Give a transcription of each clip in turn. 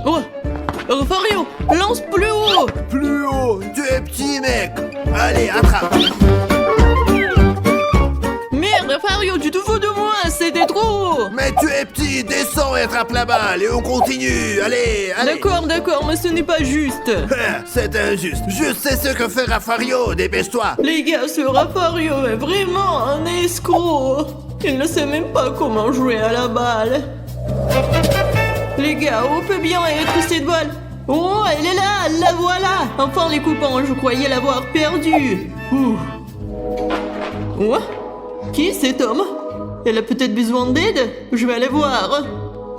Oh, Fario, lance plus haut. Plus haut, tu es petit mec. Allez, attrape. Merde, Fario, tu te fous de moi, c'était trop. Mais tu es petit, descends et attrape la balle et on continue. Allez, allez. D'accord, mais ce n'est pas juste. C'est injuste. Juste c'est ce que fait Raffario, dépêche-toi. Les gars, ce Raffario est vraiment un escroc. Il ne sait même pas comment jouer à la balle. Les gars, on peut bien être cette balle. Oh, elle est là, la voilà. Enfin les copains, je croyais l'avoir perdue. Ouh. Ouais. Qui est cet homme? Elle a peut-être besoin d'aide? Je vais aller voir.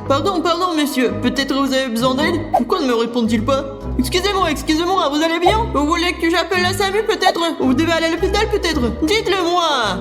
Pardon, monsieur. Peut-être vous avez besoin d'aide? Pourquoi ne me répond-il pas? Excusez-moi, vous allez bien? Vous voulez que j'appelle la SAMU peut-être? Vous devez aller à l'hôpital peut-être? Dites-le moi.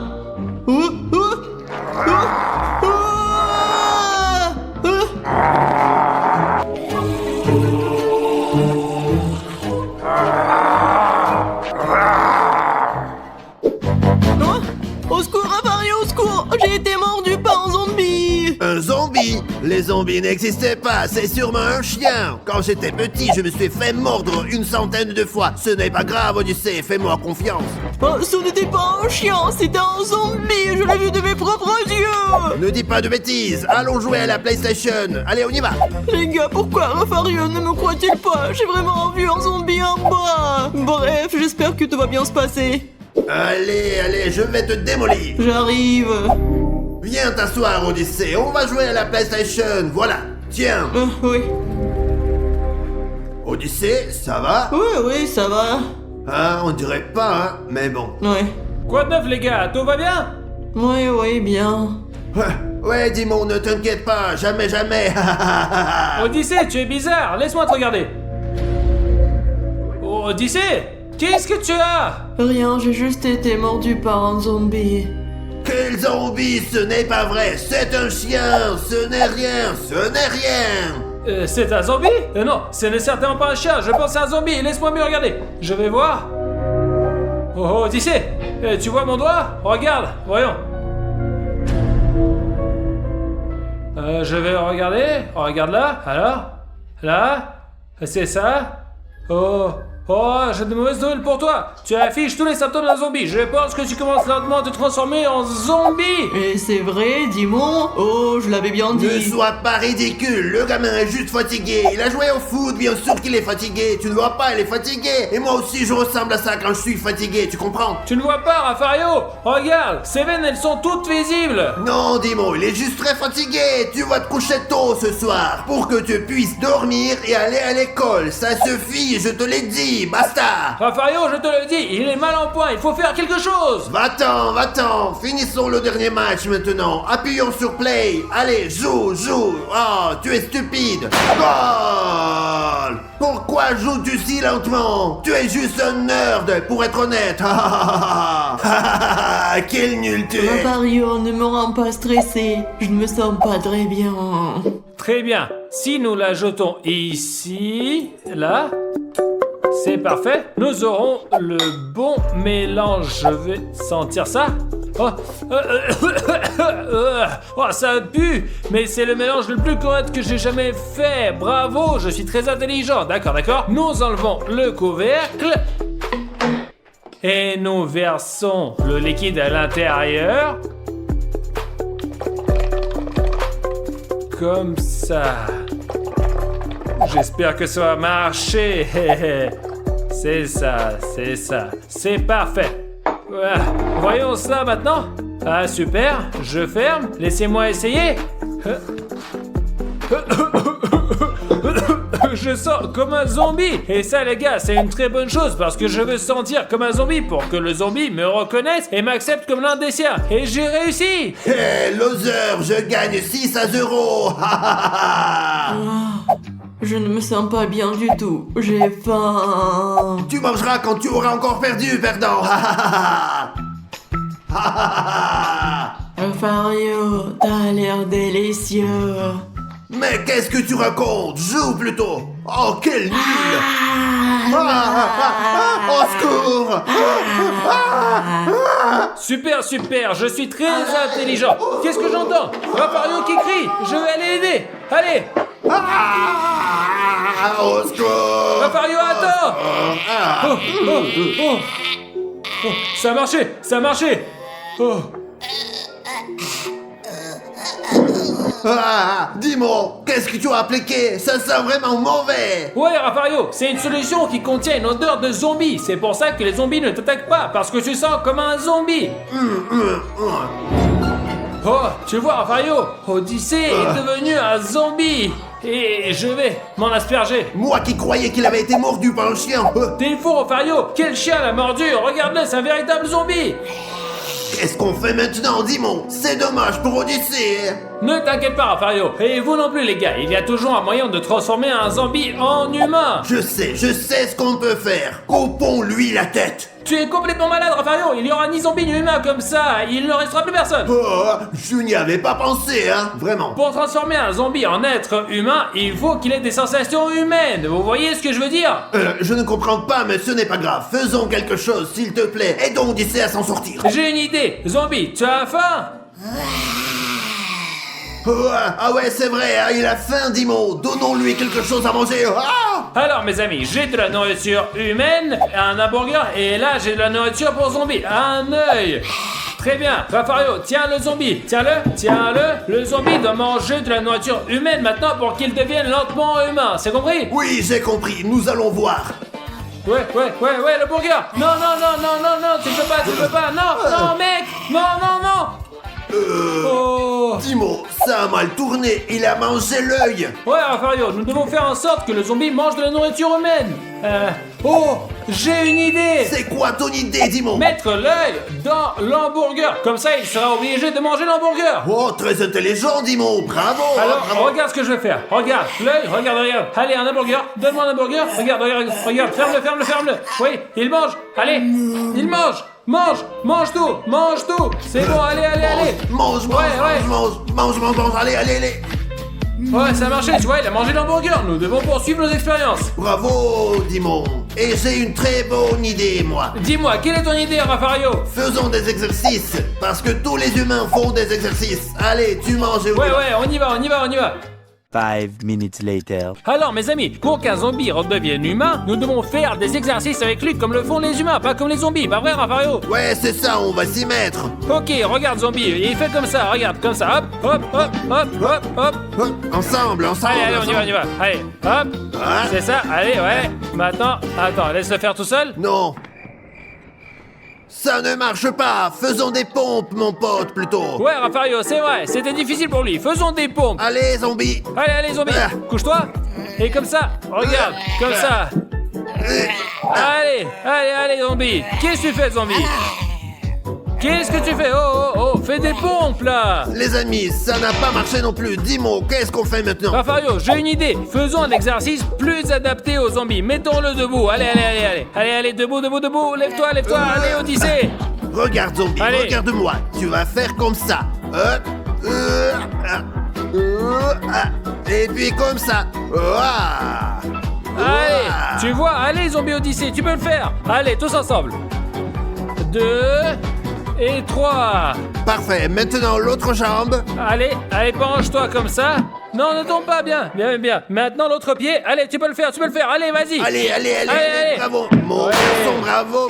Au secours, Raffario, au secours! J'ai été mordu par un zombie! Un zombie? Les zombies n'existaient pas, c'est sûrement un chien. Quand j'étais petit, je me suis fait mordre 100 de fois. Ce n'est pas grave, Odyssée, fais-moi confiance. Oh, ce n'était pas un chien, c'était un zombie! Je l'ai vu de mes propres yeux! Ne dis pas de bêtises, allons jouer à la PlayStation. Allez, on y va. Les gars, pourquoi Raffario ne me croit-il pas? J'ai vraiment vu un zombie en bas! Bref, j'espère que tout va bien se passer. Allez, je vais te démolir. J'arrive. Viens t'asseoir, Odyssée, on va jouer à la PlayStation, voilà. Tiens. Oui. Odyssée, ça va? Oui, ça va. Ah, on dirait pas, hein, mais bon. Ouais. Quoi de neuf les gars, tout va bien? Oui, bien. Ouais, Dimon, ne t'inquiète pas, jamais. Odyssée, tu es bizarre, laisse-moi te regarder. Oh, Odyssée, qu'est-ce que tu as? Rien, j'ai juste été mordu par un zombie. Quel zombie, ce n'est pas vrai, c'est un chien, ce n'est rien. C'est un zombie? Non, ce n'est certainement pas un chien, je pense à un zombie, laisse-moi mieux regarder. Je vais voir. Oh, Odyssée, tu vois mon doigt? Regarde, voyons. Je vais regarder, regarde là, alors. Là, c'est ça. Oh, j'ai de mauvaises nouvelles pour toi. Tu affiches tous les symptômes d'un zombie. Je pense que tu commences lentement à te transformer en zombie. Et c'est vrai, Dimon? Oh, je l'avais bien dit. Ne sois pas ridicule, le gamin est juste fatigué. Il a joué au foot, bien sûr qu'il est fatigué. Tu ne vois pas, il est fatigué. Et moi aussi, je ressemble à ça quand je suis fatigué, tu comprends? Tu ne vois pas, Raffario? Regarde, ces veines, elles sont toutes visibles. Non, Dimon, il est juste très fatigué. Tu vas te coucher tôt ce soir pour que tu puisses dormir et aller à l'école. Ça suffit, je te l'ai dit. Basta! Raffario, je te le dis, il est mal en point, il faut faire quelque chose! Va-t'en, finissons le dernier match maintenant. Appuyons sur play. Allez, joue. Oh, tu es stupide. Goal! Pourquoi joues-tu si lentement? Tu es juste un nerd, pour être honnête. Quel nul tu es! Raffario, ne me rends pas stressé. Je ne me sens pas très bien. Très bien, si nous la jetons ici, là... C'est parfait, nous aurons le bon mélange. Je vais sentir ça. Oh, ça pue, mais c'est le mélange le plus correct que j'ai jamais fait. Bravo, je suis très intelligent. D'accord. Nous enlevons le couvercle et nous versons le liquide à l'intérieur. Comme ça. J'espère que ça va marcher. C'est ça. C'est parfait. Voyons ça maintenant. Ah, super. Je ferme. Laissez-moi essayer. Je sens comme un zombie. Et ça, les gars, c'est une très bonne chose parce que je veux sentir comme un zombie pour que le zombie me reconnaisse et m'accepte comme l'un des siens. Et j'ai réussi. Hé, loser, je gagne 6 à 0. Je ne me sens pas bien du tout. J'ai faim. Tu mangeras quand tu auras encore perdu, perdant. Raffario, t'as l'air délicieux. Mais qu'est-ce que tu racontes? Joue plutôt. Oh, quel nul. Au secours. Super, je suis très intelligent. Qu'est-ce que j'entends? Raffario qui crie. Je vais aller l'aider. Allez. Ah, au secours! Rafario, attends! Ah. Oh, oh, oh. Oh, ça a marché, ça a marché! Oh. Ah, dis-moi, qu'est-ce que tu as appliqué? Ça sent vraiment mauvais! Ouais, Rafario, c'est une solution qui contient une odeur de zombie. C'est pour ça que les zombies ne t'attaquent pas, parce que tu sens comme un zombie. Oh, tu vois, Rafario, Odyssée est devenu un zombie. Et je vais m'en asperger. Moi qui croyais qu'il avait été mordu par un chien! T'es fou, Rafario! Quel chien l'a mordu! Regarde-le, c'est un véritable zombie! Qu'est-ce qu'on fait maintenant, dis-moi? C'est dommage pour Odyssée! Ne t'inquiète pas, Rafario. Et vous non plus, les gars. Il y a toujours un moyen de transformer un zombie en humain. Je sais ce qu'on peut faire! Coupons-lui la tête! Tu es complètement malade, Rafario. Il y aura ni zombie ni humain comme ça. Il ne restera plus personne. Oh, je n'y avais pas pensé, hein! Vraiment! Pour transformer un zombie en être humain, il faut qu'il ait des sensations humaines. Vous voyez ce que je veux dire? Je ne comprends pas, mais ce n'est pas grave. Faisons quelque chose, s'il te plaît. Aidons Odyssée à s'en sortir. J'ai une idée. Zombie, tu as faim? Ah ouais, c'est vrai, hein, il a faim, Dimo. Donnons-lui quelque chose à manger. Ah! Alors mes amis, j'ai de la nourriture humaine, un hamburger, et là j'ai de la nourriture pour zombie, un œil. Très bien, Rafario, tiens le zombie, tiens-le. Le zombie doit manger de la nourriture humaine maintenant pour qu'il devienne lentement humain, c'est compris? Oui, j'ai compris, nous allons voir. Ouais, le burger. Non, tu peux pas, non, mec, non. Oh. Dimo, ça a mal tourné, il a mangé l'œil. Ouais, Rafario, nous devons faire en sorte que le zombie mange de la nourriture humaine. Oh, j'ai une idée. C'est quoi ton idée, Dimo? Mettre l'œil dans l'hamburger. Comme ça, il sera obligé de manger l'hamburger. Oh, très intelligent, Dimo, bravo. Alors, bravo. regarde ce que je vais faire. Regarde, l'œil, regarde. Allez, un hamburger. Donne-moi un hamburger. Regarde. Ferme-le. Oui, il mange. Allez, il mange. Mange tout. C'est bon, allez. Mange, allez. Ouais, ça a marché, tu vois, il a mangé l'hamburger. Nous devons poursuivre nos expériences. Bravo, Dimon. Et j'ai une très bonne idée, moi. Dis-moi, quelle est ton idée, Rafario? Faisons des exercices, parce que tous les humains font des exercices. Allez, tu manges et Ouais, on y va. 5 minutes later. Alors mes amis, pour qu'un zombie redevienne humain, nous devons faire des exercices avec lui comme le font les humains, pas comme les zombies, pas vrai Rafario? Ouais, c'est ça, on va s'y mettre. Ok, regarde zombie, il fait comme ça, regarde, comme ça, hop. Ensemble. Allez, on y va. Allez, hop, Ah. c'est ça, allez, ouais. Maintenant, attends, laisse-le faire tout seul. Non. Ça ne marche pas. Faisons des pompes, mon pote, plutôt. Ouais Rafario, c'est vrai, c'était difficile pour lui, faisons des pompes. Allez, zombie. Allez zombie, Ah. couche-toi. Et comme ça, regarde, comme ça. Allez zombie, qu'est-ce que tu fais zombie? Qu'est-ce que tu fais? Oh, fais des pompes là. Les amis, ça n'a pas marché non plus. Dis-moi, qu'est-ce qu'on fait maintenant? Rafario, j'ai une idée. Faisons un exercice plus adapté aux zombies. Mettons-le debout. Allez, debout. Lève-toi. Allez, Odyssée. Regarde, zombie, Allez. regarde-moi. Tu vas faire comme ça. Et puis comme ça. Allez, tu vois, allez, zombie Odyssée, tu peux le faire. Allez, tous ensemble. 2 et 3. Parfait, maintenant l'autre jambe. Allez, penche-toi comme ça. Non, ne tombe pas, bien. Maintenant l'autre pied. Allez, tu peux le faire. Allez, vas-y. Allez, bravo. Mon garçon,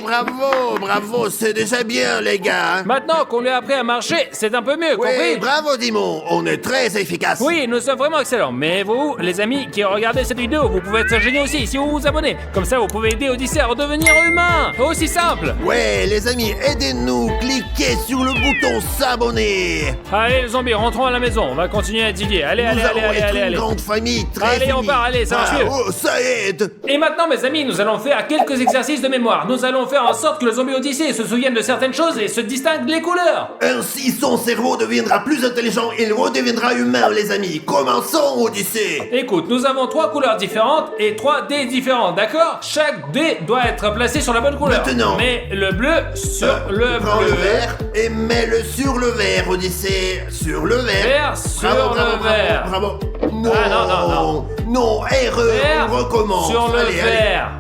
bravo, c'est déjà bien, les gars. Hein. Maintenant qu'on lui a appris à marcher, c'est un peu mieux, Oui, compris? bravo, Dimon, on est très efficace. Oui, nous sommes vraiment excellents. Mais vous, les amis qui regardez cette vidéo, vous pouvez être géniaux aussi si vous vous abonnez. Comme ça, vous pouvez aider Odyssée à redevenir humain. Aussi simple. Ouais, les amis, aidez-nous, cliquez sur le bouton s'abonner. Allez, les zombies, rentrons à la maison. On va continuer à étudier. Allez. Nous allons être une grande famille, très Allez, on unie. part, allez, ça marche mieux. Oh, ça aide. Et maintenant, mes amis, nous allons faire quelques exercices de mémoire. Nous allons faire en sorte que le zombie Odyssée se souvienne de certaines choses et se distingue les couleurs. Ainsi, son cerveau deviendra plus intelligent et il redeviendra humain, les amis. Commençons, Odyssée. Écoute, nous avons 3 couleurs différentes et 3 dés différents, d'accord? Chaque dé doit être placé sur la bonne couleur. Maintenant. Mais le bleu sur le Prends bleu. le vert et mets-le sur le vert, Odyssée. Sur le vert. Vert sur le vert. Bravo. Non. Ah, non. Non, erreur, Vert on recommence. sur le Allez, vert.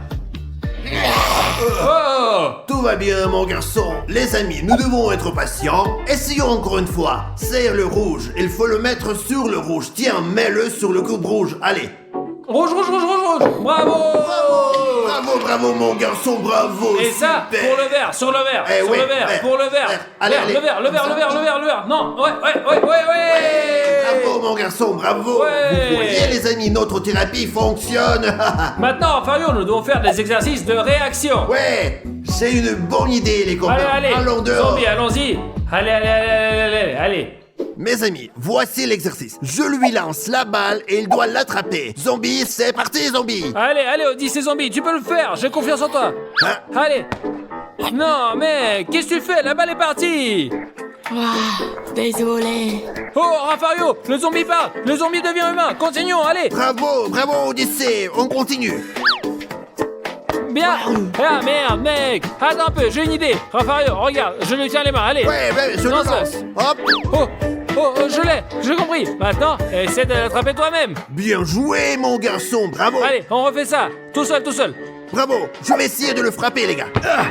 Oh! Tout va bien, mon garçon. Les amis, nous devons être patients. Essayons encore une fois. Serre le rouge. Il faut le mettre sur le rouge. Tiens, mets-le sur le cube rouge. Allez. Rouge, rouge, rouge, rouge, rouge! Bravo! Bravo, bravo, mon garçon, bravo. Et ça, super. pour le vert, sur le vert, Eh sur oui, le vert, vert, pour le vert. vert. Allez, Vert, allez. le vert, le vert, le vert, le vert, le vert. Non, ouais. Bravo, mon garçon, bravo. Ouais. Vous voyez, les amis, notre thérapie fonctionne. Maintenant, Fario, nous devons faire des exercices de réaction. Ouais, c'est une bonne idée, les copains. Allez, Allons dehors. Zombie, allons-y. Allez. Mes amis, voici l'exercice. Je lui lance la balle et il doit l'attraper. Zombie, c'est parti, zombie. Allez, Odyssey Zombie, tu peux le faire, j'ai confiance en toi. Hein? Allez. Non, mec, qu'est-ce que tu fais? La balle est partie. Désolé. Oh, Rafario, le zombie part. Le zombie devient humain. Continuons, allez. Bravo, Odyssée, on continue. Bien. Ah, merde, mec. Attends un peu, j'ai une idée. Rafario, regarde, je lui tiens les mains, allez. Ouais, je Non, le lance. Hop. Oh, je l'ai, j'ai compris. Maintenant, essaie de l'attraper toi-même. Bien joué, mon garçon, bravo. Allez, on refait ça. Tout seul. Bravo, je vais essayer de le frapper, les gars. Ah.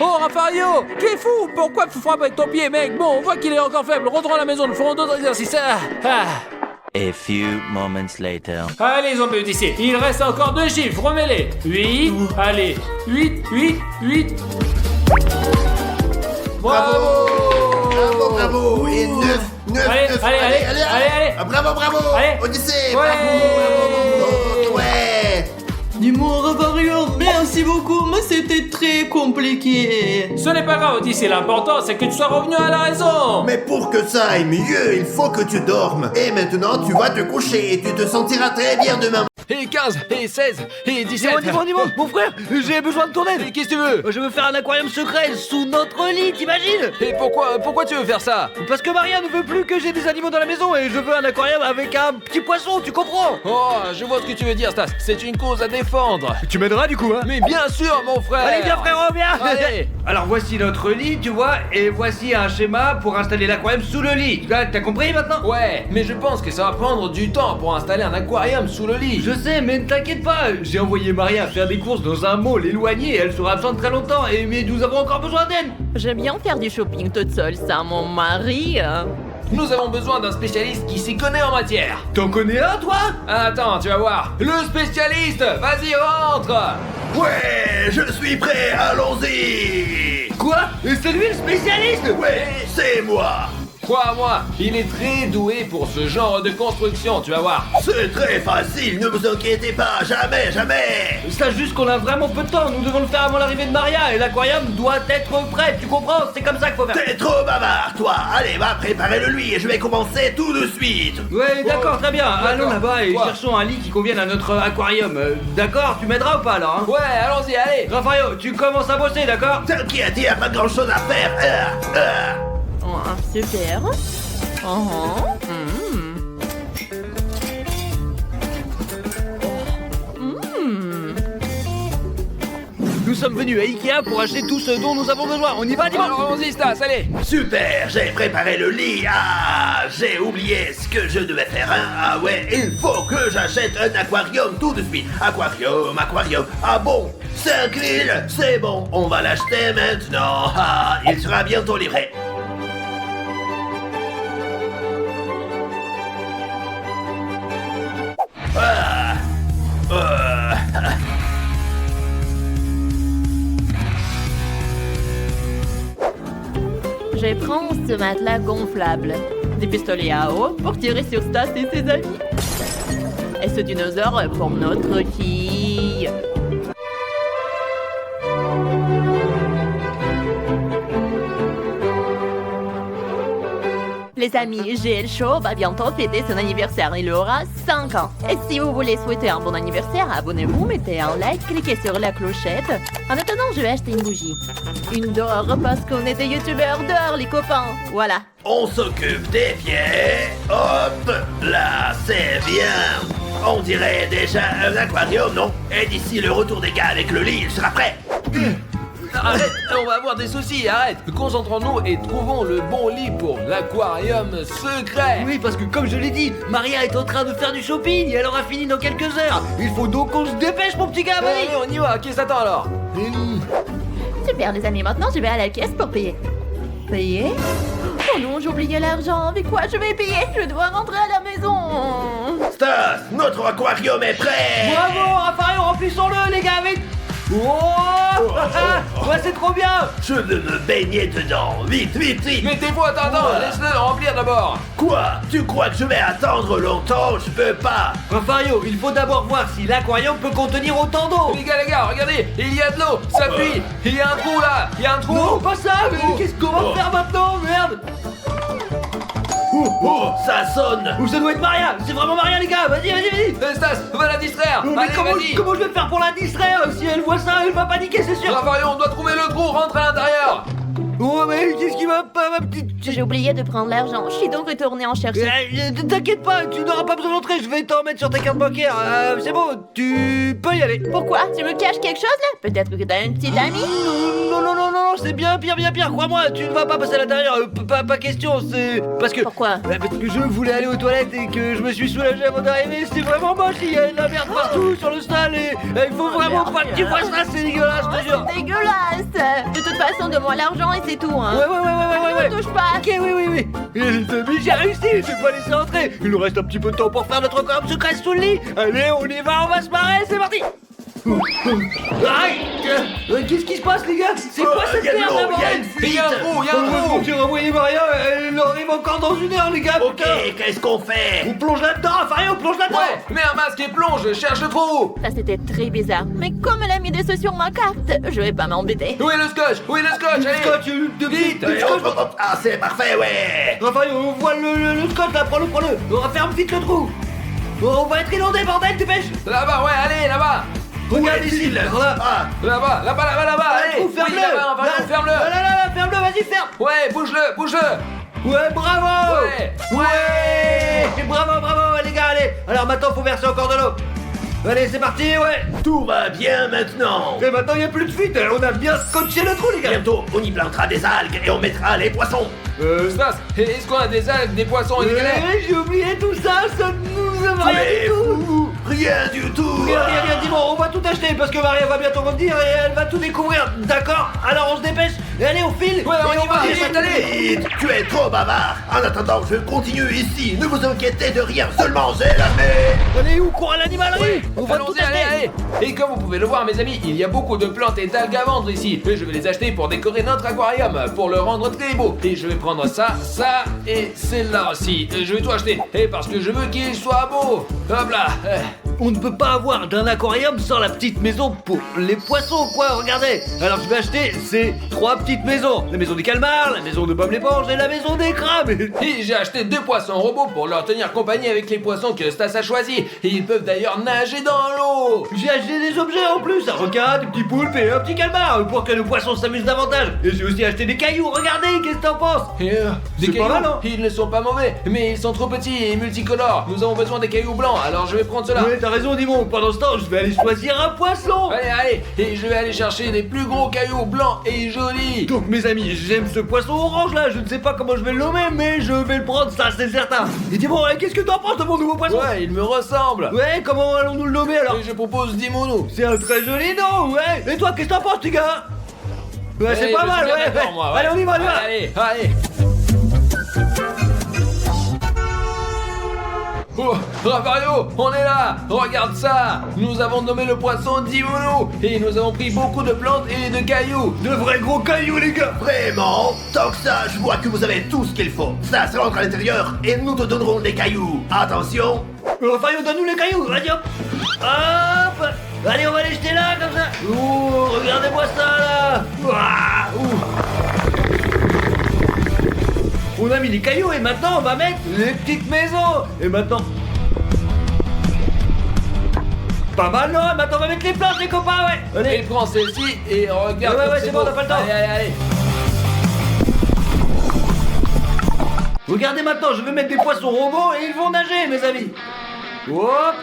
Oh, Rafario, tu es fou. Pourquoi tu frappes avec ton pied, mec? Bon, on voit qu'il est encore faible. Rentrons à la maison, nous ferons d'autres exercices. A few moments later. Allez, zombie Odyssey, il reste encore 2 chiffres, remets-les. 8, allez, 8. Bravo. Et 9. Allez. Ah, bravo. Allez. Odyssée, Ouais. bravo. Ouais. Dis-moi, Rafario, merci beaucoup, mais c'était très compliqué. Ce n'est pas grave, Odyssey, l'important c'est que tu sois revenu à la raison. Mais pour que ça aille mieux, il faut que tu dormes. Et maintenant, tu vas te coucher et tu te sentiras très bien demain. Et 15, et 16, et 17. Dis-moi, mon frère, j'ai besoin de ton aide. Qu'est-ce que tu veux? Je veux faire un aquarium secret sous notre lit, t'imagines? Et pourquoi tu veux faire ça? Parce que Maria ne veut plus que j'ai des animaux dans la maison et je veux un aquarium avec un petit poisson, tu comprends? Oh, je vois ce que tu veux dire, Stas. C'est une cause à défendre. Tu m'aideras du coup, hein? Mais bien sûr, mon frère. Allez, viens frérot, viens. Allez. Alors voici notre lit, tu vois, et voici un schéma pour installer l'aquarium sous le lit. T'as compris maintenant? Ouais, mais je pense que ça va prendre du temps pour installer un aquarium sous le lit. Je sais, mais ne t'inquiète pas, j'ai envoyé Maria faire des courses dans un mall éloigné, elle sera absente très longtemps, mais nous avons encore besoin d'elle. J'aime bien faire du shopping toute seule, ça, mon mari. Nous avons besoin d'un spécialiste qui s'y connaît en matière. T'en connais un, toi? Attends, tu vas voir. Le spécialiste, vas-y, rentre. Ouais, je suis prêt, allons-y. Quoi? C'est lui le spécialiste? Ouais, c'est moi. Crois-moi, il est très doué pour ce genre de construction, tu vas voir. C'est très facile, ne vous inquiétez pas, jamais. Sache juste qu'on a vraiment peu de temps, nous devons le faire avant l'arrivée de Maria et l'aquarium doit être prêt, tu comprends? C'est comme ça qu'il faut faire. T'es trop bavard, toi. Allez, va préparer le lui et je vais commencer tout de suite. Ouais, d'accord, très bien. Allons là-bas et Quoi? cherchons un lit qui convienne à notre aquarium. D'accord, tu m'aideras ou pas alors, hein? Ouais, allons-y, allez. Raphaël, tu commences à bosser, d'accord? T'inquiète, y a pas grand chose à faire. Oh, super. Nous sommes venus à Ikea pour acheter tout ce dont nous avons besoin. On y va, dimanche? Alors allons-y, Stas, allez. Super, j'ai préparé le lit. Ah, j'ai oublié ce que je devais faire. Hein. Ah ouais, il faut que j'achète un aquarium tout de suite. Aquarium. Ah bon, 5 000, c'est bon. On va l'acheter maintenant. Ah, il sera bientôt livré. Je prends ce matelas gonflable, des pistolets à eau pour tirer sur Stas et ses amis. Et ce dinosaure pour notre quille. Les amis, GL Show va bientôt fêter son anniversaire. Il aura 5 ans. Et si vous voulez souhaiter un bon anniversaire, abonnez-vous, mettez un like, cliquez sur la clochette. En attendant, je vais acheter une bougie. Une dehors parce qu'on est des youtubeurs dehors, les copains. Voilà. On s'occupe des pieds. Hop, là, c'est bien. On dirait déjà un aquarium, non? Et d'ici le retour des gars avec le lit, il sera prêt. Arrête, on va avoir des soucis, arrête. Concentrons-nous et trouvons le bon lit pour l'aquarium secret. Oui, parce que comme je l'ai dit, Maria est en train de faire du shopping et elle aura fini dans quelques heures. Il faut donc qu'on se dépêche, mon petit gars, vas-y. Allez, on y va, qui s'attend alors? Super les amis, maintenant je vais à la caisse pour payer. Payer? Oh non, j'ai oublié l'argent, avec quoi je vais payer? Je dois rentrer à la maison. Stas, notre aquarium est prêt. Bravo, Raphaël, remplissons-le, les gars, vite. Ouais, c'est trop bien. Je veux me baigner dedans. Vite, vite, vite. Mettez-vous, attends, laisse-le remplir d'abord. Quoi? Tu crois que je vais attendre longtemps? Je peux pas. Raphaël, il faut d'abord voir si l'aquarium peut contenir autant d'eau. Les gars, regardez, il y a de l'eau, ça fuit. Il y a un trou là, il y a un trou. Non, pas ça, mais qu'est-ce qu'on va faire maintenant, merde? Oh, ça sonne. Ou ça doit être Maria, c'est vraiment Maria, les gars, vas-y. Stas, va la distraire. Mais Allez, vas-y. comment je vais faire pour la distraire? Si elle voit ça, elle va paniquer, c'est sûr. Raphaël, on doit trouver le trou, rentre à l'intérieur. Oh, mais qu'est-ce qui va pas, ma petite... J'ai oublié de prendre l'argent, je suis donc retournée en chercher. T'inquiète pas, tu n'auras pas besoin d'entrer, je vais t'en mettre sur ta carte bancaire. C'est bon, tu peux y aller. Pourquoi? Tu me caches quelque chose là? Peut-être que t'as une petite amie? Non, c'est bien pire, crois-moi, tu ne vas pas passer à l'intérieur, pas question, c'est... Parce que... Pourquoi? Parce que je voulais aller aux toilettes et que je me suis soulagé avant d'arriver, c'est vraiment moche, il y a de la merde partout sur le sol et il faut vraiment pas que tu fasses ça, c'est dégueulasse, je te jure. C'est dégueulasse! De toute façon, donne-moi l'argent et c'est tout, hein. Ouais. Ne touche pas! Ok, oui. Mais j'ai réussi, je vais pas laisser entrer. Il nous reste un petit peu de temps pour faire notre aquarium secret sous le lit. Allez, on y va, on va se marrer, c'est parti. Qu'est-ce qui se passe, les gars? C'est quoi cette y a de merde l'eau, là, y a bordel? une fuite. Il y a un trou. J'ai renvoyé Maria, elle arrive encore dans une heure, les gars. Ok, putain. qu'est-ce qu'on fait? On plonge là-dedans, Raphaël, on plonge là-dedans. Ouais, mets un masque et plonge, cherche le trou. Ça c'était très bizarre. Mais comme elle a mis des sous sur ma carte, je vais pas m'embêter. Où est le scotch? Allez. Scotch, Vite. Allez, hop. Ah, c'est parfait, ouais. Raphaël, on voit le scotch là, prends-le. On referme vite le trou. On va être inondé, bordel, dépêche. Là-bas, ouais, allez, là-bas. Regarde ici, là. Ah, Là-bas, allez. Ferme-le. Oui, là-bas, Raphaël, ferme-le. Là, ferme-le, vas-y, ferme. Ouais, bouge-le. Ouais, bravo. Ouais. Bravo, les gars, allez. Alors maintenant, faut verser encore de l'eau. Allez, c'est parti, ouais. tout va bien maintenant. Et maintenant, y a plus de fuite. On a bien scotché le trou, les gars. Bientôt, on y plantera des algues et on mettra les poissons. Stas, est-ce qu'on a des algues, des poissons et des galets? J'ai oublié tout ça. Ça nous a rien Mais du tout. fou, rien du tout. Rien, dis-moi, on va tout acheter parce que Maria va bientôt revenir et elle va tout découvrir. D'accord? Alors on se dépêche. Et allez, on file. Ouais, on y va. Vite, Allez. vite, tu es trop bavard. En attendant, je continue ici. Ne vous inquiétez de rien, seulement j'ai la paix. Allez, où court à l'animalerie? On va tout Allons-y, acheter. allez. Et comme vous pouvez le voir, mes amis, il y a beaucoup de plantes et d'algues à vendre ici. Et je vais les acheter pour décorer notre aquarium, pour le rendre très beau. Et je vais prendre ça et celle-là aussi. Et je vais tout acheter. Et parce que je veux qu'il soit beau. Hop là. On ne peut pas avoir d'un aquarium sans la petite maison pour les poissons, quoi, regardez. Alors je vais acheter ces 3 petites maisons. La maison des calmars, la maison de Bob l'éponge et la maison des crabes. Et j'ai acheté 2 poissons robots pour leur tenir compagnie avec les poissons que Stas a choisis. Et ils peuvent d'ailleurs nager dans l'eau. J'ai acheté des objets en plus, un requin, des petits poulpes et un petit calmar pour que nos poissons s'amusent davantage. Et j'ai aussi acheté des cailloux, regardez, qu'est-ce que t'en penses? Et des C'est pas cailloux, mal, hein? ils ne sont pas mauvais, mais ils sont trop petits et multicolores. Nous avons besoin des cailloux blancs, alors je vais prendre cela. Ouais, t'as raison, Dimon. Pendant ce temps, je vais aller choisir un poisson. Allez, et je vais aller chercher des plus gros cailloux blancs et jolis. Donc mes amis, j'aime ce poisson orange là, je ne sais pas comment je vais le nommer, mais je vais le prendre, ça c'est certain. Et Dimon, qu'est-ce que t'en penses de mon nouveau poisson? Ouais, il me ressemble. Ouais, comment allons-nous le nommer alors? Et je propose Dimonu. C'est un très joli nom, ouais. Et toi, qu'est-ce que t'en penses, petit gars? Ouais, c'est Eh, pas je mal, suis bien ouais. d'accord, moi, ouais. Allez, on y va. Allez. Oh, Ravario, on est là. Regarde ça. Nous avons nommé le poisson Dimonu. Et nous avons pris beaucoup de plantes et de cailloux. De vrais gros cailloux, les gars. Vraiment? Tant que ça, je vois que vous avez tout ce qu'il faut. Ça se rentre à l'intérieur et nous te donnerons des cailloux. Attention. Raphaël, donne-nous les cailloux, vas-y hop. Hop. Allez, on va les jeter là, comme ça. Ouh, regardez-moi ça, là. Ouah, On a mis les cailloux et maintenant on va mettre les petites maisons. Et maintenant... Pas mal, non? Maintenant on va mettre les plantes, les copains, ouais. Allez. Et prends celle-ci et regarde. Ouais, comme c'est bon, on beau. n'a pas le temps. Allez. Regardez maintenant, je vais mettre des poissons robots et ils vont nager, mes amis. Hop.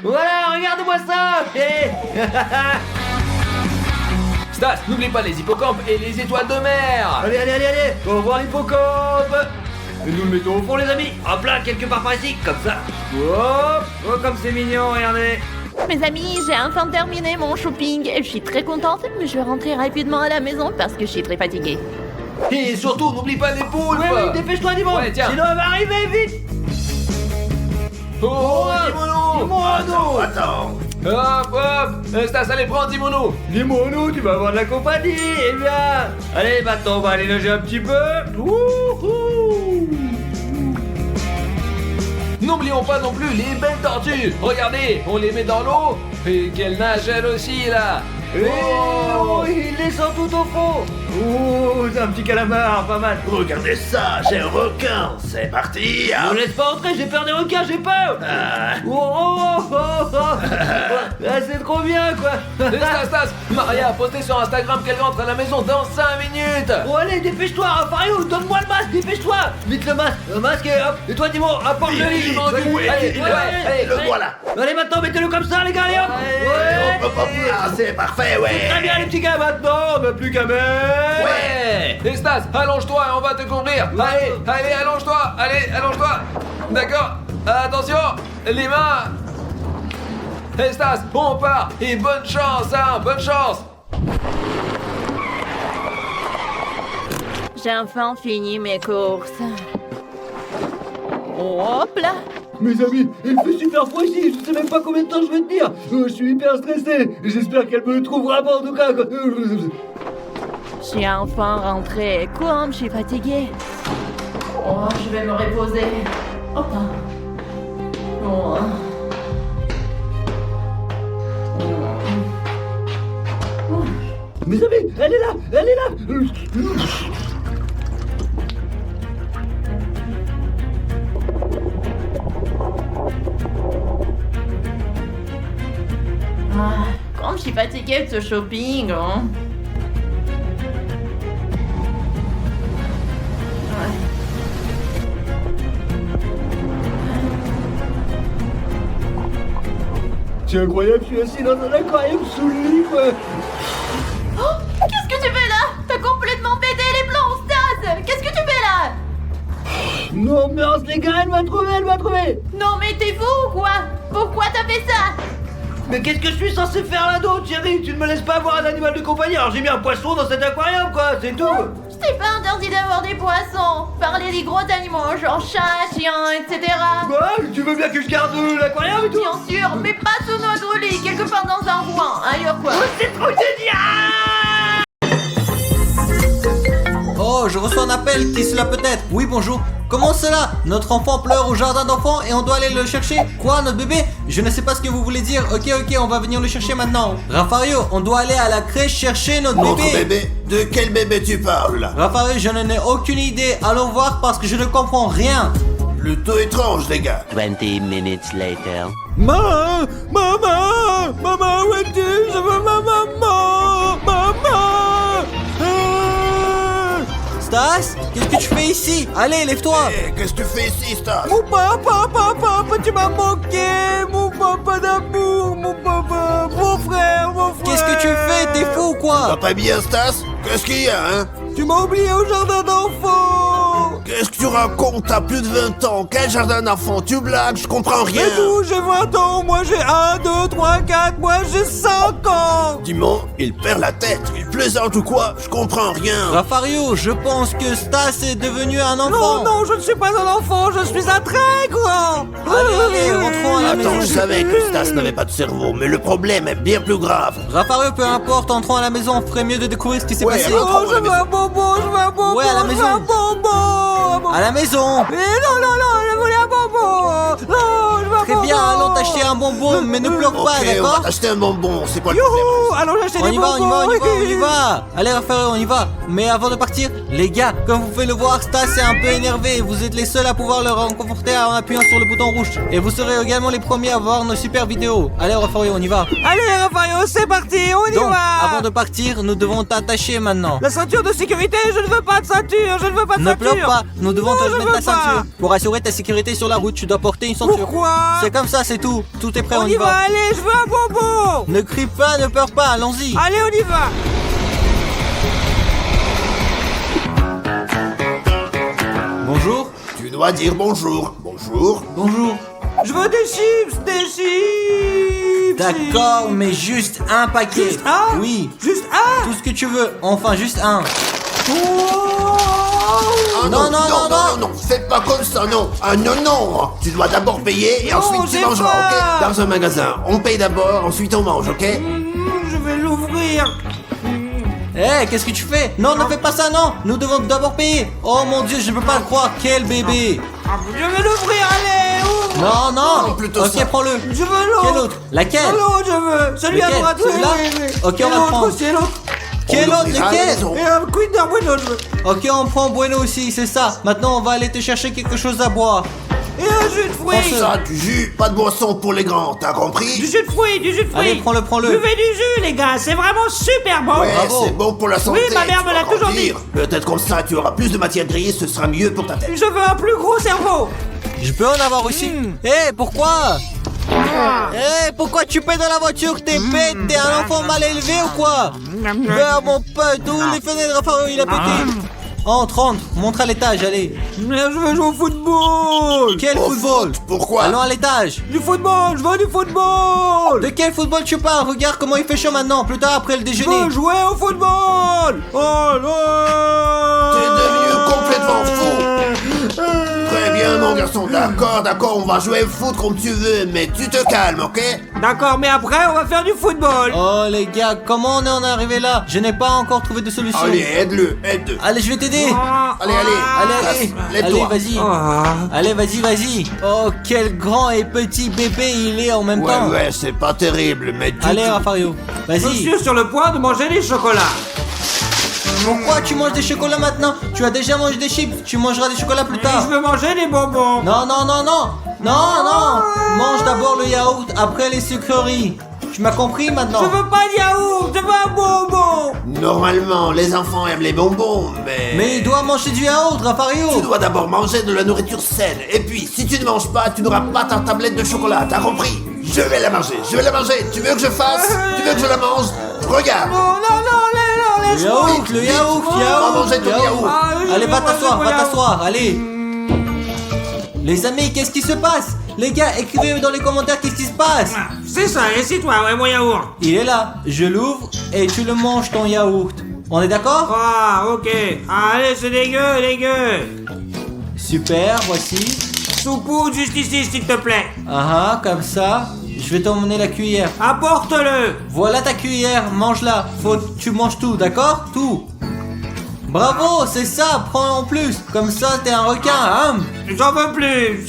Voilà, regardez-moi ça. Stas, n'oublie pas les hippocampes et les étoiles de mer. Allez, allez, allez, allez, on va voir l'hippocampe. Et nous le mettons au fond, les amis. Hop là, quelque part par ici, comme ça. Hop, oh, comme c'est mignon, regardez. Mes amis, j'ai enfin terminé mon shopping. Je suis très contente, mais je vais rentrer rapidement à la maison parce que je suis très fatiguée. Et surtout, n'oublie pas les poules. Ouais, dépêche-toi, Dimon. Ouais, tiens. Sinon, elle va arriver vite. Oh, Dimono. Attends. Hop, hop. Stas, allez, prends Dimono. Dis-moi, tu vas avoir de la compagnie, eh bien. Allez, maintenant, on va aller nager un petit peu. Wouhou. N'oublions pas non plus les belles tortues. Regardez, on les met dans l'eau. Et qu'elles nagent elles aussi, là. Oh, il descend tout au fond. Oh, c'est un petit calamar, pas mal. Regardez ça, j'ai un requin. C'est parti. Ne me laisse pas entrer, j'ai peur des requins, j'ai peur. Ah, c'est trop bien, quoi. Stas, Maria a posté sur Instagram qu'elle rentre à la maison dans 5 minutes. Bon, allez, dépêche-toi, Fario, donne-moi le masque, dépêche-toi. Vite le masque et hop. Et toi, Dimon, apporte le lit, je m'en occupe. Allez, Le voilà. allez, maintenant, mettez-le comme ça, les gars, et hop. Ouais. Hop, hop, ah, c'est parfait, ouais. Très bien, les petits gars, maintenant, on n'a plus qu'à mettre. Ouais. Et Stas, allonge-toi et on va te couvrir. Allez, allonge-toi. Allez, allonge-toi. D'accord. Attention, les mains. Et Stas, on part. Et bonne chance, hein, bonne chance. J'ai enfin fini mes courses. Hop là. Mes amis, il fait super froid ici, je sais même pas combien de temps je vais tenir. Je suis hyper stressé. J'espère qu'elle me le trouve vraiment en tout cas. Je suis enfin rentrée. Comme je suis fatiguée. Oh, je vais me reposer. Hop là. Oh. Mes amis, elle est là. Comme je suis fatiguée de ce shopping. Hein. C'est incroyable, je suis assis dans un aquarium sous le lit, quoi. Oh, qu'est-ce que tu fais là? T'as complètement pété les plombs, Stas! Qu'est-ce que tu fais là? Non, mince, les gars, elle m'a trouvé. Non mais t'es fou ou quoi? Pourquoi t'as fait ça? Mais qu'est-ce que je suis censé faire là d'autre, Thierry? Tu ne me laisses pas avoir un animal de compagnie, alors j'ai mis un poisson dans cet aquarium, quoi, c'est tout. Je t'ai pas interdit d'avoir des poissons. Parler des gros animaux, genre chat, chien, etc. Quoi? Tu veux bien que je garde l'aquarium et tout? Bien sûr, mais pas sous notre lit, quelque part dans un coin, ailleurs quoi. Oh, c'est trop génial! Oh, je reçois un appel, qui cela peut être? Oui, bonjour. Comment cela? Notre enfant pleure au jardin d'enfants et on doit aller le chercher? Quoi, notre bébé? Je ne sais pas ce que vous voulez dire. Ok, on va venir le chercher maintenant. Rafario, on doit aller à la crèche chercher notre bébé. De quel bébé tu parles là? Rafario, je n'en ai aucune idée. Allons voir parce que je ne comprends rien. Plutôt étrange, les gars. 20 minutes later. Maman, où es-tu? Je veux ma maman. Stas, qu'est-ce que tu fais ici? Allez, lève-toi. Qu'est-ce que tu fais ici, Stas? Mon papa, tu m'as manqué. Mon papa d'amour, mon papa, mon frère. Qu'est-ce que tu fais? T'es fou ou Ça quoi? va pas bien, Stas? Qu'est-ce qu'il y a, hein? Tu m'as oublié au jardin d'enfants. Qu'est-ce que tu racontes? T'as plus de 20 ans. Quel jardin d'enfants? Tu blagues? Je comprends rien. Mais d'où? J'ai 20 ans. Moi j'ai 1, 2, 3, 4. Moi j'ai 5 ans. Dimon, il perd la tête. Il plaisante ou quoi? Je comprends rien. Rafario, je pense que Stas est devenu un enfant. Non, je ne suis pas un enfant. Je suis un très grand. Allez, rentrons à la maison. Attends, je savais que Stas n'avait pas de cerveau, mais le problème est bien plus grave. Rafario, peu importe, entrons à la maison. On ferait mieux de découvrir ce qui s'est Ouais, passé. alors, Je veux un bonbon, Ouais, à la maison. À la maison. Mais non, je voulais un bonbon. Non, je veux un Très bonbon. bien, allons t'acheter un bonbon, mais ne pleure pas, Ok, on va d'accord? t'acheter un bonbon. C'est quoi le problème? Allons acheter On des y va, bonbons. on y va. Allez, Rafario, on y va. Mais avant de partir, les gars, comme vous pouvez le voir, Stas est un peu énervé. Vous êtes les seuls à pouvoir le réconforter en appuyant sur le bouton rouge. Et vous serez également les premiers à voir nos super vidéos. Allez, Rafario, on y va. Allez, Rafario, c'est parti, on y Donc, va. avant de partir, nous devons t'attacher maintenant. La ceinture de sécurité, je ne veux pas de ceinture, Ne pleure pas, nous devons Non, te je mettre veux la pas. ceinture. Pour assurer ta sécurité sur la route, tu dois porter une ceinture. Pourquoi? C'est comme ça, c'est tout. Tout est prêt, on On y va, allez, je veux un bonbon. Ne crie pas, ne pleure pas, allons-y. Allez, on y va. Bonjour. Tu dois dire bonjour. Bonjour. Bonjour. Je veux des chips, des chips. D'accord, mais juste un paquet. Juste un? Oui. Juste un. Tout ce que tu veux. Enfin, juste un. Ah Non, non. Fais pas comme ça, non. Ah non, non. Tu dois d'abord payer et Non, ensuite tu j'ai mangeras, faim. ok? Dans un magasin. On paye d'abord, ensuite on mange, ok? Je vais l'ouvrir. Eh, qu'est-ce que tu fais? Non, ne fais pas ça, non. Nous devons d'abord payer. Oh mon Dieu, je ne peux pas le croire. Quel bébé. Je vais l'ouvrir, allez, ouvre. Non, non. Non, plutôt Ok, ça. prends-le. Je veux l'autre. Quel autre? Laquelle? L'autre, je veux. Celui à Lequel? droite, oui, Celui-là? oui, oui. Ok, Et on va l'autre prendre. aussi, l'autre. Quel On autre? ouvrira à la Lequel? maison. Et un Kinder Bueno, je veux. Ok, on prend Bueno aussi, c'est ça. Maintenant, on va aller te chercher quelque chose à boire. Et un jus de fruits. Prends-ce. Ça, du jus, pas de boisson pour les grands, t'as Du compris? jus de fruits, du jus de fruits. Allez, prends-le. Buvez du jus, les gars, c'est vraiment super bon. Ouais, bravo. c'est bon pour la santé. Oui, ma mère tu me vas l'a toujours grandir. Peut-être comme ça, tu auras plus de matière grise, ce sera mieux pour ta tête. Je veux un plus gros cerveau. Je peux en avoir aussi. Eh, pourquoi? Eh, pourquoi tu paies dans la voiture? T'es bête, t'es un enfant mal élevé ou quoi? Vers mon pote, où les fenêtres, Raphaël, il a pété. Entre, montre à l'étage, allez. Je veux jouer au football. Quel Au football? foot, pourquoi? Allons à l'étage. Du football, je veux du football. De quel football tu parles? Regarde comment il fait chaud maintenant, plus tard après le Je déjeuner. veux jouer au football. Oh non. T'es devenu complètement fou. Très bien, mon garçon, d'accord, on va jouer au foot comme tu veux, mais tu te calmes, ok? D'accord, mais après, on va faire du football. Oh les gars, comment on en est arrivé là? Je n'ai pas encore trouvé de solution. Allez, aide-le. Allez, je vais t'aider. Allez, Allez, lève-toi. vas-y. Ah. Allez, vas-y. Oh, quel grand et petit bébé il est en même temps. Ouais, c'est pas terrible, mais tu... Allez, Rafario, Je vas-y. suis sur le point de manger des chocolats. Pourquoi tu manges des chocolats maintenant? Tu as déjà mangé des chips, tu mangeras des chocolats plus tard. Je veux manger des bonbons. Non. Mange d'abord le yaourt, après les sucreries. Tu m'as compris maintenant? Je veux pas de yaourt, je veux un bonbon. Normalement, les enfants aiment les bonbons, Mais il doit manger du yaourt, Tu Rafario. dois d'abord manger de la nourriture saine. Et puis, si tu ne manges pas, tu n'auras pas ta tablette de chocolat, t'as compris? Je vais la manger. Tu veux que je fasse? Tu veux que je la mange? Regarde. Non, Le laisse-moi. yaourt, le yaourt. Va manger ton yaourt. Ah, je Allez, veux va manger t'asseoir, mon va yaourt. t'asseoir, allez. Les amis, qu'est-ce qui se passe? Les gars, écrivez dans les commentaires qu'est-ce qui se passe. C'est ça, et c'est toi, ouais, mon yaourt. Il est là, je l'ouvre et tu le manges ton yaourt. On est d'accord? Ah, ok. Allez, c'est dégueu. Super, voici. Soupe juste ici, s'il te plaît. Ah, comme ça. Je vais t'emmener la cuillère. Apporte-le. Voilà ta cuillère, mange-la. Faut que tu manges tout, d'accord? Tout. Bravo, c'est ça, prends en plus. Comme ça, t'es un requin, hein? J'en veux plus.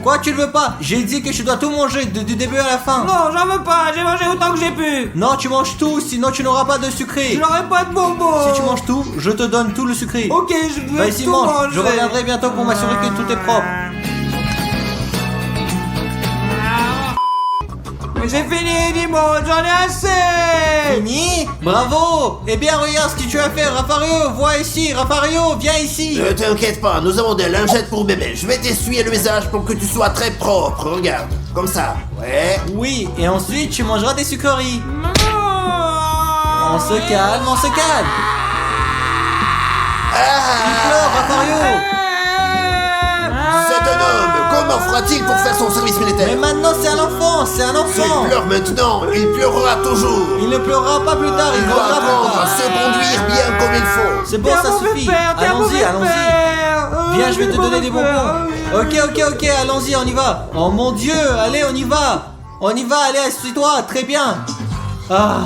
Quoi, tu le veux pas? J'ai dit que tu dois tout manger, du début à la fin. Non, j'en veux pas. J'ai mangé autant que j'ai pu. Non, tu manges tout, sinon tu n'auras pas de sucré. Je n'aurai pas de bonbons. Si tu manges tout, je te donne tout le sucré. Ok, je veux Vas-y, tout mange. manger. Je reviendrai bientôt pour m'assurer que tout est propre. Mais j'ai fini, dis-moi, j'en ai assez. Fini? Bravo! Eh bien, regarde ce que tu as fait, Rafario. Vois ici, Rafario, viens ici. Ne t'inquiète pas, nous avons des lingettes pour bébé. Je vais t'essuyer le visage pour que tu sois très propre. Regarde, comme ça. Ouais. Oui, et ensuite tu mangeras des sucreries. On se calme, on se calme. Il pleure, Rafario. C'est un homme. Comment fera-t-il pour faire son service Mais militaire? maintenant c'est un enfant, c'est un S'il enfant. pleure maintenant, il pleurera toujours. Il ne pleurera pas plus tard, il Il doit grandira plus apprendre à tard. se conduire bien comme il faut. C'est bon, ça suffit. Allons-y, allons-y. Viens, je vais te donner des bonbons. Ok, allons-y, on y va. Oh mon Dieu, allez, on y va. Allez, assis-toi, très bien. Ah,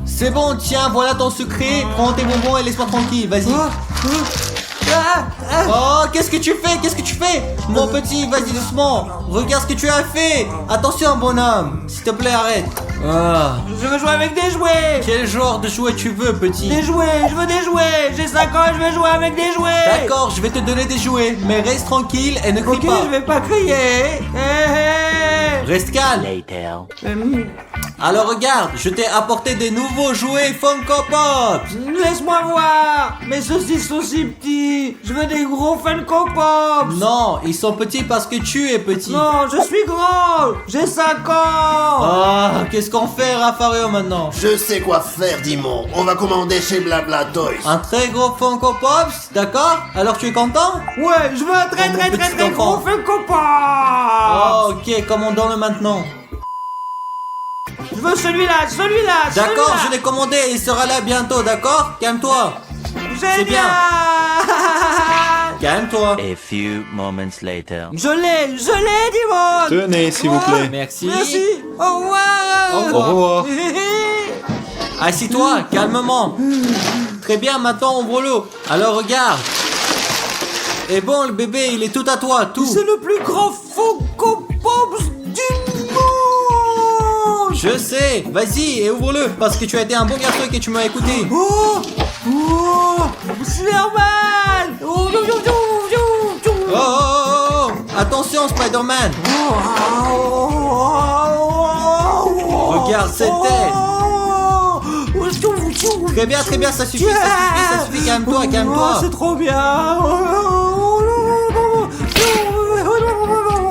c'est bon, tiens, voilà ton sucré. Prends tes bonbons et laisse-moi tranquille, vas-y. Oh, qu'est-ce que tu fais? Mon petit, vas-y doucement. Regarde ce que tu as fait. Attention, bonhomme. S'il te plaît, arrête. Ah, Je veux jouer avec des jouets. quel genre de jouet tu veux, petit? Des jouets, je veux des jouets. J'ai 5 ans et je veux jouer avec des jouets. D'accord, je vais te donner des jouets, mais reste tranquille et ne crie Ok, pas. je vais pas crier. Reste calme. Later. Alors regarde, je t'ai apporté des nouveaux jouets Funko Pop. Laisse-moi voir. Mais ceux-ci sont si petits. Je veux des gros Funko Pops. Non, ils sont petits parce que tu es petit. Non, je suis grand. J'ai 5 ans. Ah, qu'est-ce qu'on fait, Raffario, maintenant? Je sais quoi faire, Dimon. On va commander chez Blabla Toys. Un très gros Funko Pops, d'accord? Alors tu es content? Ouais, je veux un très Oh, mon très petit très très gros enfant. Funko Pop. Oh, ok, commandons-le maintenant. Je veux celui-là, celui-là. D'accord, celui-là. je l'ai commandé, il sera là bientôt, d'accord? Calme-toi. Génial. bien. Calme-toi. A few moments later. Je l'ai, Dimon. Tenez, s'il vous plaît. Merci. Merci. Au revoir. Au revoir. Au revoir. Assis-toi, calmement. Très bien, maintenant ouvre-le. Alors regarde. Et bon, le bébé, il est tout à toi, tout. C'est le plus grand Funko Pops du monde. Je sais, vas-y et ouvre-le, parce que tu as été un bon garçon et que tu m'as écouté. Oh, Spider-Man. Oh, yo, yo, yo, yo, yo. Oh, oh, oh, oh. Attention, Spider-Man. Regarde cette tête. Très bien, ça suffit, calme-toi, calme-toi. C'est trop bien.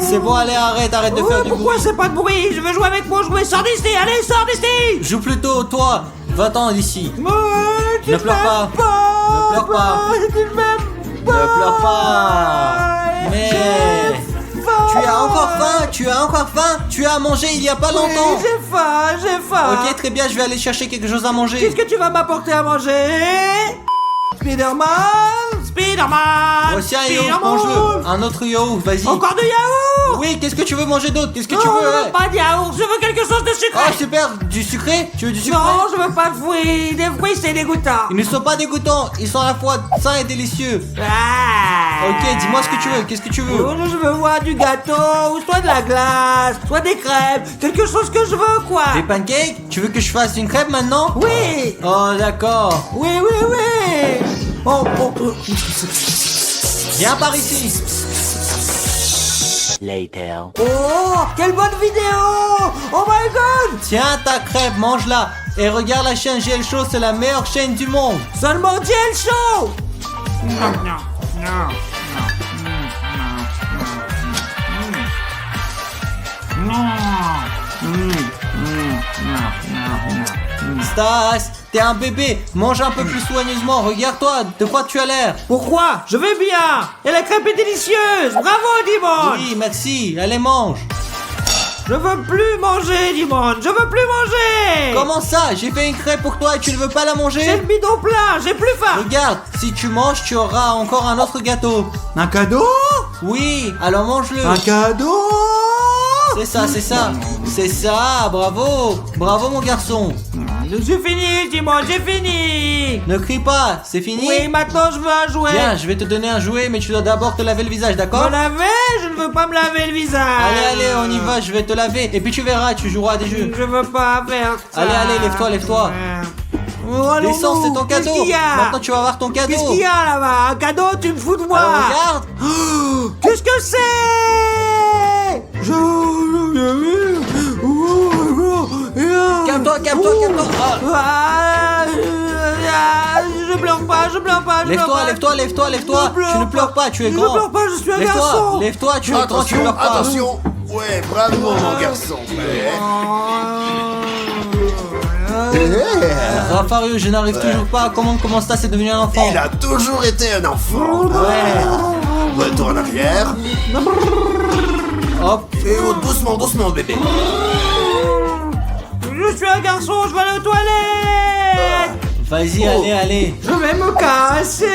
C'est bon, allez, arrête de faire du Pourquoi bruit. c'est pas de bruit? Je veux jouer avec mon jouet. Sors d'ici, allez, sors d'ici. Joue plutôt, toi. Va-t'en d'ici. Tu Ne pleure pas. Ne pleure pas. Tu ne m'aimes pas. Ne pleure pas. Mais tu as encore faim. Tu as mangé il y a pas longtemps. Oui, j'ai faim. Ok, très bien, je vais aller chercher quelque chose à manger. Qu'est-ce que tu vas m'apporter à manger? Spider-Man. Voici un yaourt, mange-le. Un autre yaourt, vas-y. Encore de yaourt. Oui, qu'est-ce que tu veux manger d'autre? Qu'est-ce que Non, tu veux? je ouais. veux pas de yaourt, je veux quelque chose de sucré. Oh, super, du sucré? Tu veux du sucré? Non, je veux pas de fruits. Des fruits, c'est dégoûtant. Ils ne sont pas dégoûtants, ils sont à la fois sains et délicieux. Ah. Ok, dis-moi ce que tu veux, qu'est-ce que tu veux? Oh, je veux voir du gâteau, soit de la glace, soit des crêpes, quelque chose que je veux, quoi. Des pancakes? Tu veux que je fasse une crêpe maintenant? Oui. Oh, d'accord. Oui. Oh. Viens par ici. Later. Oh, quelle bonne vidéo. Oh my god. Tiens ta crêpe, mange-la. Et regarde la chaîne GL Show, c'est la meilleure chaîne du monde. Seulement GL Show. Stas, t'es un bébé, mange un peu plus soigneusement, regarde-toi, de quoi tu as l'air? Pourquoi? Je vais bien. Et la crêpe est délicieuse. Bravo, Dimon. Oui, merci, allez mange. Je veux plus manger, Dimon. Je veux plus manger. Comment ça? J'ai fait une crêpe pour toi et tu ne veux pas la J'ai manger? le bidon plein. J'ai plus faim. Regarde, si tu manges, tu auras encore un autre gâteau. Un cadeau? Oui, alors mange-le. Cadeau? C'est ça, bravo mon garçon. J'ai fini, Dimon, j'ai fini. Ne crie pas, c'est fini? Oui, maintenant je veux un jouet. Bien, je vais te donner un jouet, mais tu dois d'abord te laver le visage, d'accord? Me laver? Je ne veux pas me laver le visage. Allez, on y va, je vais te laver. Et puis tu verras, tu joueras à des jeux. Je veux pas faire ça. Allez, lève-toi. Oh, allons-nous. Descends, c'est ton cadeau. Qu'est-ce qu'il y a? Maintenant tu vas avoir ton cadeau. Qu'est-ce qu'il y a là-bas? Un cadeau, tu me fous de moi. Alors regarde. Oh, qu'est-ce que c'est? Calme-toi. Ah. Je pleure pas. Lève-toi. Tu ne pleures pas, tu es grand. Je pleure pas, je suis un garçon. Lève-toi, tu es grand, tu pleures pas. Attention. Ouais, bravo mon garçon. Raffario, je n'arrive toujours pas à comment ça c'est devenu un enfant. Il a toujours été un enfant. Ouais. Retour en arrière. Hop. Et oh, doucement bébé. Je suis un garçon, je vais aller aux toilettes. Vas-y, allez. Je vais me casser.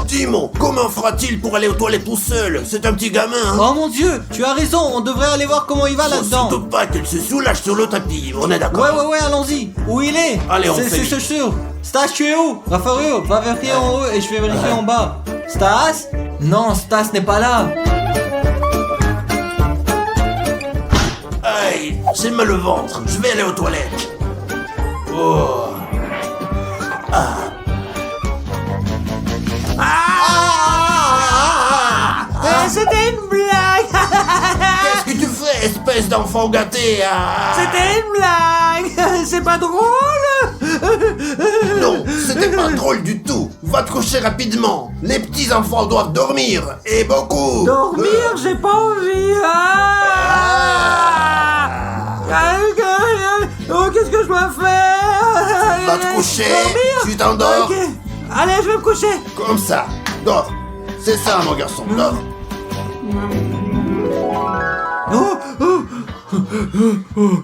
Dimon, comment fera-t-il pour aller aux toilettes tout seul? C'est un petit gamin, hein? Oh mon dieu, tu as raison, on devrait aller voir comment il va Faut là-dedans. surtout pas qu'il se soulage sur le tapis, on est d'accord? Ouais, allons-y. Où il est? Allez, on C'est fait vite. sûr. Stas, tu es où? Raffario, va vérifier en haut et je vais vérifier en bas. Stas? Non, Stas n'est pas là. Aïe, j'ai mal au ventre, je vais aller aux toilettes. Oh. C'était une blague. espèce d'enfant gâté. C'était une blague. C'est pas drôle. Non, c'était pas drôle du tout. Va te coucher rapidement. Les petits enfants doivent dormir. Et beaucoup. Dormir, j'ai pas envie. Oh, qu'est-ce que je dois faire? Va te coucher. Dormir. Tu t'endors. Ok. Allez, je vais me coucher. Comme ça. Dors. C'est ça, mon garçon. Dors. Oh, oh, oh, oh.